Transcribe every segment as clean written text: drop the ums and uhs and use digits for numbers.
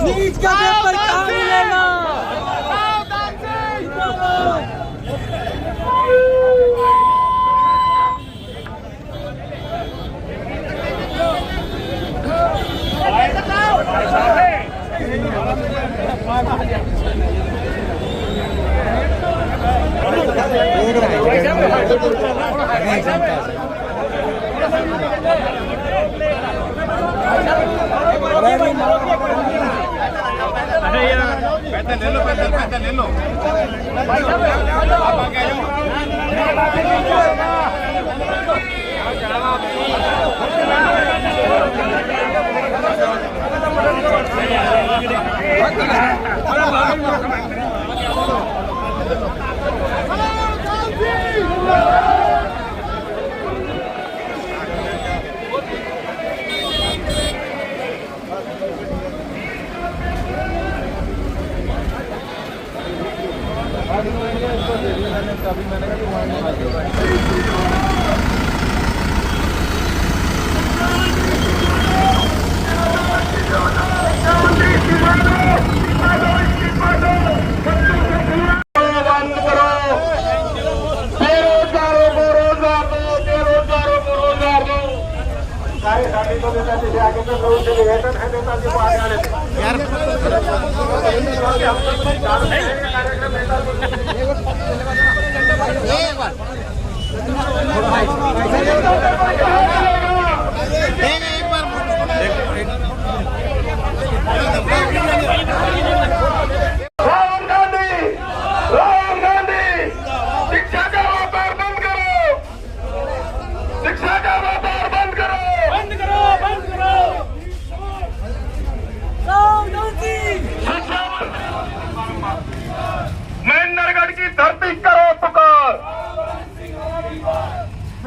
NEET का paper कहाँ मिलेगा? पैदल ले लो आप आगे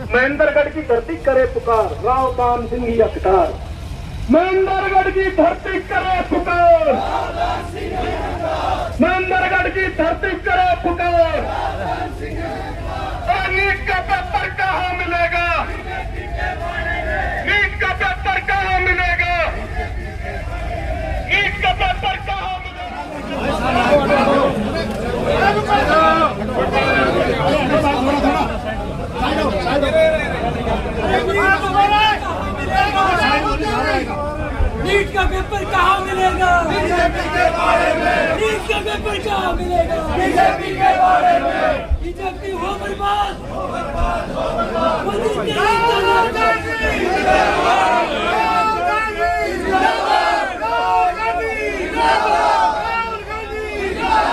महेंद्रगढ़ की धरती करे पुकार, राव कान सिंह अवतार। महेंद्रगढ़ की धरती करे पुकार, महेंद्रगढ़ की धरती करे पुकार। नीट का पेपर कहाँ मिलेगा? नीट का पेपर कहाँ मिलेगा? नीट का पेपर कहाँ नीट का पेपर कहाँ मिलेगा? बीजेपी के बारे में। नीट का पेपर कहाँ मिलेगा? बीजेपी के बारे में। बीजेपी हो बर्बाद, हो बर्बाद, हो बर्बाद। मोदी जिंदाबाद, गांधी जिंदाबाद, गांधी जिंदाबाद, गांधी जिंदाबाद, गांधी जिंदाबाद, गांधी जिंदाबाद,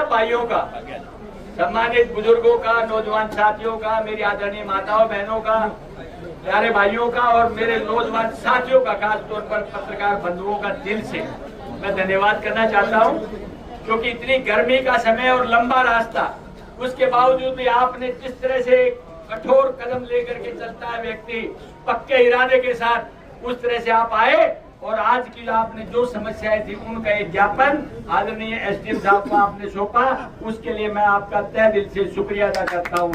भाइयों का, सम्मानित बुजुर्गों का, नौजवान साथियों का, मेरी आदरणीय माताओं बहनों का, प्यारे भाइयों का और मेरे नौजवान साथियों का, खासतौर पर पत्रकार बंधुओं का दिल से मैं धन्यवाद करना चाहता हूं, क्योंकि इतनी गर्मी का समय और लंबा रास्ता, उसके बावजूद भी आपने जिस तरह से कठोर कदम लेकर के चलता है व्यक्ति पक्के इरादे के साथ, उस तरह से आप आए और आज की आपने जो समस्याएं थी उनका एक ज्ञापन आदरणीय एसडीएम साहब को आपने सौंपा, उसके लिए मैं आपका तहे दिल से शुक्रिया अदा करता हूं।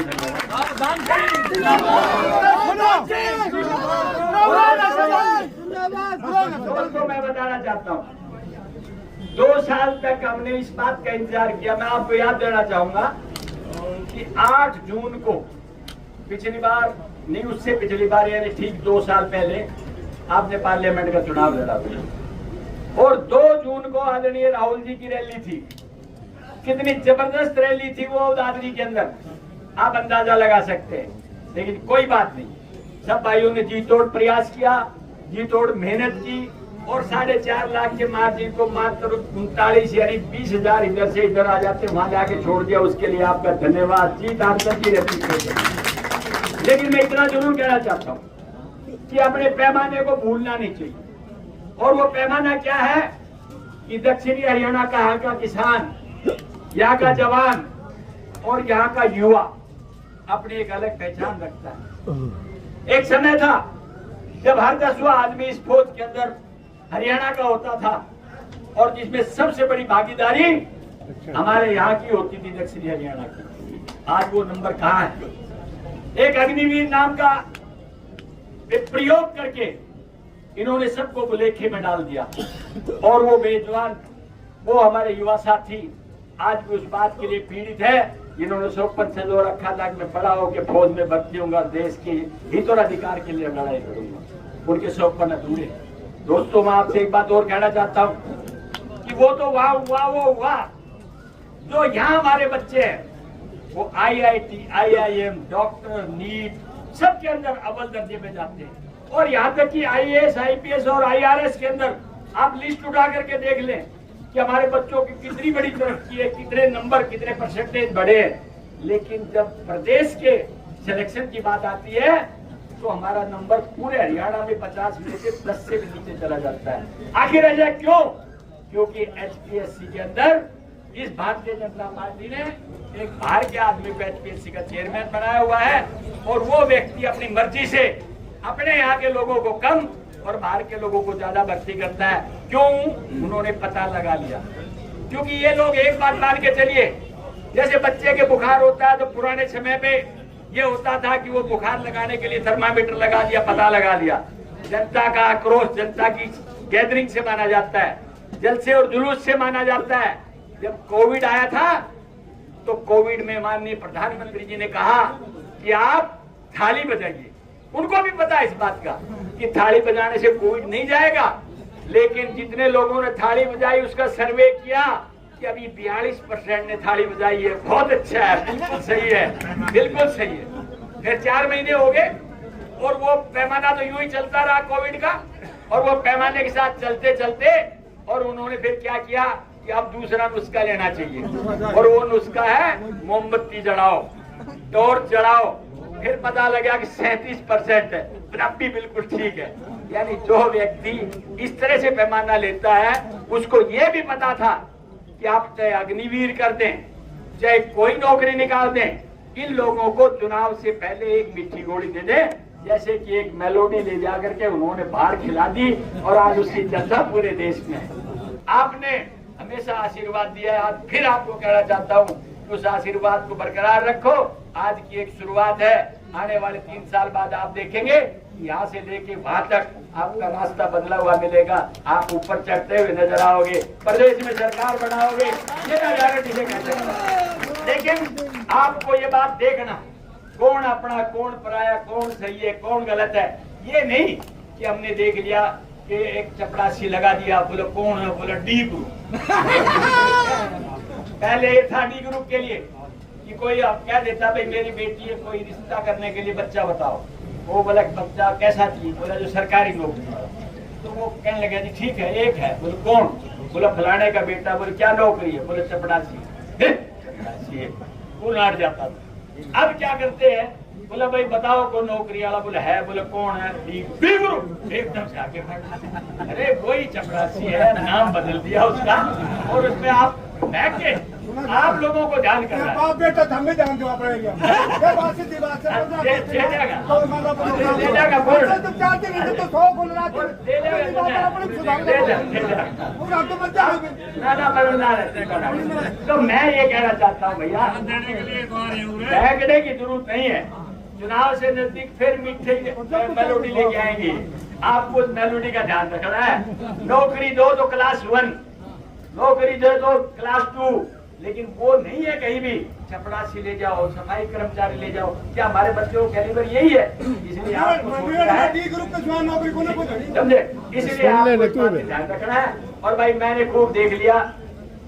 दोस्तों, मैं बताना चाहता हूं, 2 साल तक हमने इस बात का इंतजार किया। मैं आपको याद देना चाहूंगा कि 8 जून को पिछली बार नहीं, उससे पिछली बार यानी ठीक 2 साल पहले आपने पार्लियामेंट का चुनाव लड़ा और 2 जून को आदरणीय राहुल जी की रैली थी। कितनी जबरदस्त रैली थी वो दादरी के अंदर, आप अंदाजा लगा सकते हैं। लेकिन कोई बात नहीं, सब भाइयों ने जी तोड़ प्रयास किया, जी तोड़ मेहनत की और 4.5 लाख के मार्जिन को मात्र 39 यानी 20,000 इधर से इधर आ जाते वहां जाके छोड़ दिया। उसके लिए आपका धन्यवाद। जीत आप सबकी रहती है। लेकिन मैं इतना जरूर कहना चाहता हूं कि अपने पैमाने को भूलना नहीं चाहिए। और वो पैमाना क्या है कि दक्षिणी हरियाणा का यहाँ का किसान, यहाँ का जवान और यहाँ का युवा अपनी एक अलग पहचान रखता है। एक समय था जब हर 10वां आदमी इस फौज के अंदर हरियाणा का होता था और जिसमें सबसे बड़ी भागीदारी हमारे यहाँ की होती थी, दक्षिणी हरियाणा की। आज वो नंबर कहाँ है? एक अग्निवीर नाम का एक प्रयोग करके इन्होंने सबको बुलेखे में डाल दिया और वो बेजवान, वो हमारे युवा साथी आज भी उस बात के लिए पीड़ित है जिन्होंने सोपन से जो रखा था कि मैं बड़ा होकर फौज में भर्ती होऊंगा, देश के हित और अधिकार के लिए लड़ाई करूंगा। उनके सोपन अधूरे। दोस्तों, मैं आपसे एक बात और कहना चाहता हूँ कि वो तो वाह हुआ, वो हुआ जो यहाँ हमारे बच्चे हैं वो IIT, IIM, डॉक्टर, नीट सबके अंदर अव्वल दर्जे पे जाते हैं। और यहाँ तक कि IAS, IPS और IRS के अंदर आप लिस्ट उठा करके देख लें कि हमारे बच्चों की कितनी बड़ी तरक्की है, कितने नंबर, कितने परसेंटेज बढ़े हैं। लेकिन जब प्रदेश के सिलेक्शन की बात आती है तो हमारा नंबर पूरे हरियाणा में 50 में से 10 से भी नीचे चला जाता है। आखिर ऐसा क्यों? क्योंकि HPSC के अंदर इस भारतीय जनता पार्टी ने एक बाहर के आदमी को HPSC का चेयरमैन बनाया हुआ है और वो व्यक्ति अपनी मर्जी से अपने यहाँ के लोगों को कम और बाहर के लोगों को ज्यादा भर्ती करता है। क्यों? उन्होंने पता लगा लिया। क्योंकि ये लोग एक बात मान के चलिए, जैसे बच्चे के बुखार होता है तो पुराने समय पे ये होता था कि वो बुखार लगाने के लिए थर्मामीटर लगा दिया, पता लगा लिया। जनता का आक्रोश जनता की गैदरिंग से माना जाता है, जलसे और जुलूस से माना जाता है। जब कोविड आया था तो कोविड में माननीय प्रधानमंत्री जी ने कहा कि आप थाली बजाइए। उनको भी पता है इस बात का कि थाली बजाने से कोविड नहीं जाएगा, लेकिन जितने लोगों ने थाली बजाई उसका सर्वे किया कि अभी 42% ने थाली बजाई है। बहुत अच्छा है, बिल्कुल सही है, बिल्कुल सही है। फिर 4 महीने हो गए और वो पैमाना तो यूं ही चलता रहा कोविड का, और वो पैमाने के साथ चलते चलते और उन्होंने फिर क्या किया कि अब दूसरा नुस्खा लेना चाहिए, और वो नुस्खा है मोमबत्ती जलाओ, टॉर्च जलाओ। फिर पता लगा कि 37% है, अब भी बिल्कुल ठीक है। यानी जो व्यक्ति इस तरह से पैमाना लेता है उसको ये भी पता था कि आप चाहे अग्निवीर कर दें, चाहे कोई नौकरी निकाल दें, इन लोगों को चुनाव से पहले एक मीठी गोली दे दें। जैसे कि एक मेलोडी ले जाकर के उन्होंने बाहर खिला दी और आज उसकी चर्चा पूरे देश में है। आपने हमेशा आशीर्वाद दिया है, आज फिर आपको कहना चाहता हूँ उस आशीर्वाद को बरकरार रखो। आज की एक शुरुआत है, आने वाले 3 साल बाद आप देखेंगे यहाँ से लेके वहां तक आपका रास्ता बदला हुआ मिलेगा। आप ऊपर चढ़ते हुए नजर आओगे, प्रदेश में सरकार बनाओगे, ये मैं गारंटी से कह सकता हूं। लेकिन आपको ये बात देखना, कौन अपना कौन पराया, कौन सही है कौन गलत है, ये नहीं कि हमने देख लिया कि एक चपरासी लगा दिया, बोले कौन है, बोले डी ग्रुप। पहले ये था डी ग्रुप के लिए कि कोई आप कह देता भाई मेरी बेटी है, कोई रिश्ता करने के लिए बच्चा बताओ, वो बोला बच्चा कैसा चाहिए, बोला जो सरकारी नौकरी। तो वो कहने लगे जी ठीक है, एक है। बोले कौन? बोला फलाने का बेटा। बोले क्या नौकरी है? बोले चपरासी। चपरासी है, वो नाट जाता था। अब क्या करते हैं? बोला भाई बताओ कौन नौकरी वाला? बोले है। बोले कौन है? एकदम से आगे बढ़ा, अरे वही चपरासी है, नाम बदल दिया उसका, और उसमें आप बैठ के आप लोगों को ध्यान करना है। बेटा हमें ध्यान देना पड़ेगा। ये बात सीधी बात है। दे देगा, तो दे देगा, बोल तुम चाहते नहीं तो 100 बोल रहा है। दे देगा, ना बदलना है। तो मैं ये कहना चाहता हूँ भैया, बैठने की जरूरत नहीं है। चुनाव से नजदीक फिर मीठे मेलोडी लेके आएंगे, आपको उस मेलोडी का ध्यान रखना है। नौकरी दो तो क्लास 1, नौकरी दो तो क्लास 2, लेकिन वो नहीं है कहीं भी चपरासी ले जाओ, सफाई कर्मचारी ले जाओ। क्या हमारे बच्चों का कैलिबर यही है? इसलिए आपको समझे, इसलिए आपको ध्यान रखना है। और भाई मैंने खूब देख लिया,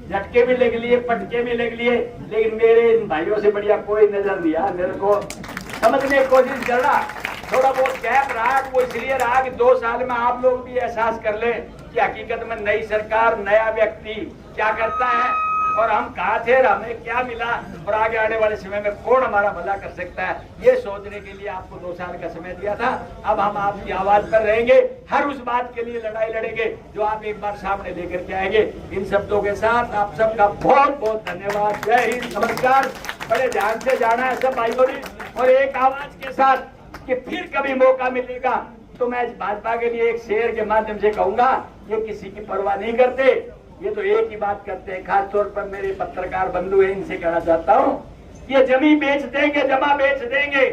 झटके भी लग लिए, पटके भी लग लिए, लेकिन मेरे इन भाइयों से बढ़िया कोई नजर नहीं आया। मेरे को समझने की कोशिश करना, थोड़ा बहुत गैप रहा, वो इसलिए रहा कि 2 साल में आप लोग भी एहसास कर लें कि हकीकत में नई सरकार, नया व्यक्ति क्या करता है। और हम कहाँ थे और हमें क्या मिला और आगे आने वाले समय में कौन हमारा भला कर सकता है, ये सोचने के लिए आपको 2 साल का समय दिया था। अब हम आपकी आवाज पर रहेंगे, हर उस बात के लिए लड़ाई लड़ेंगे जो आप एक बार सामने लेकर के आएंगे। इन शब्दों के साथ आप सबका बहुत बहुत धन्यवाद। जय हिंद, नमस्कार। बड़े ध्यान से जाना है सब भाइयों ने, और एक आवाज के साथ कि फिर कभी मौका मिलेगा तो मैं भाजपा के लिए एक शेर के माध्यम से कहूंगा, ये किसी की परवाह नहीं करते, ये तो एक ही बात करते हैं। खास तौर पर मेरे पत्रकार बंधु हैं, इनसे कहना चाहता हूँ, ये जमी बेच देंगे, जमा बेच देंगे,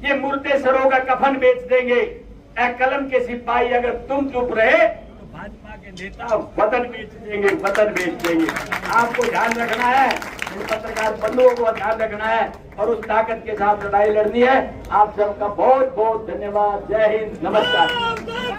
ये मुर्दे सरों का कफन बेच देंगे, ए कलम के सिपाही अगर तुम चुप रहे तो भाजपा के नेता वतन बेच देंगे, वतन बेच देंगे। आपको ध्यान रखना है, इन पत्रकार बंधुओं को ध्यान रखना है और उस ताकत के साथ लड़ाई लड़नी है। आप सबका बहुत बहुत धन्यवाद। जय हिंद, नमस्कार।